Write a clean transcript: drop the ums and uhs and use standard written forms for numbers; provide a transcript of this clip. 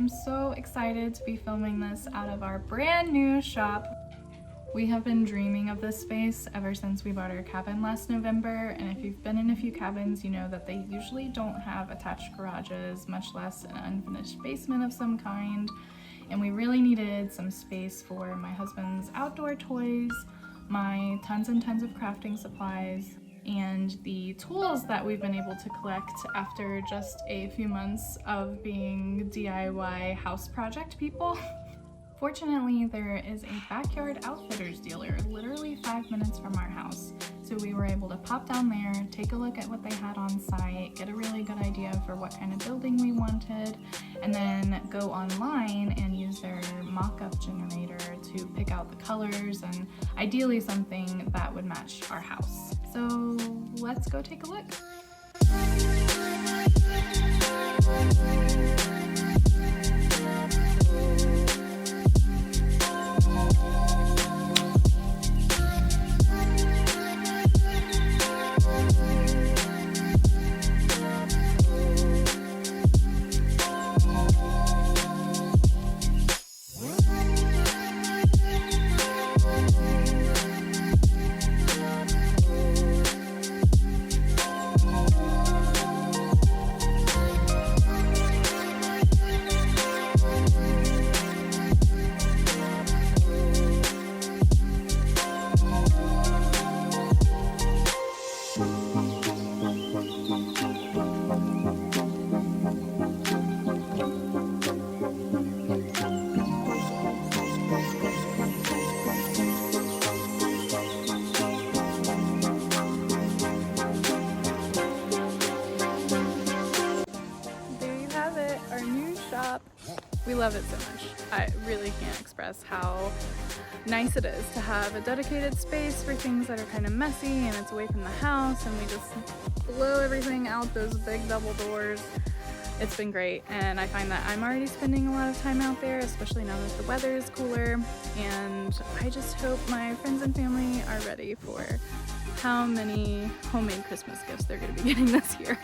am so excited to be filming this out of our brand new shop. We have been dreaming of this space ever since we bought our cabin last November, and if you've been in a few cabins, you know that they usually don't have attached garages, much less an unfinished basement of some kind. And we really needed some space for my husband's outdoor toys, my tons and tons of crafting supplies, and the tools that we've been able to collect after just a few months of being DIY house project people. Fortunately, there is a backyard outfitters dealer literally 5 minutes from our house, so we were able to pop down there, take a look at what they had on site, get a really good idea for what kind of building we wanted, and then go online and use their mock-up generator to pick out the colors and ideally something that would match our house. So let's go take a look. We love it so much. I really can't express how nice it is to have a dedicated space for things that are kind of messy and it's away from the house, and we just blow everything out those big double doors. It's been great, and I find that I'm already spending a lot of time out there, especially now that the weather is cooler, and I just hope my friends and family are ready for how many homemade Christmas gifts they're going to be getting this year.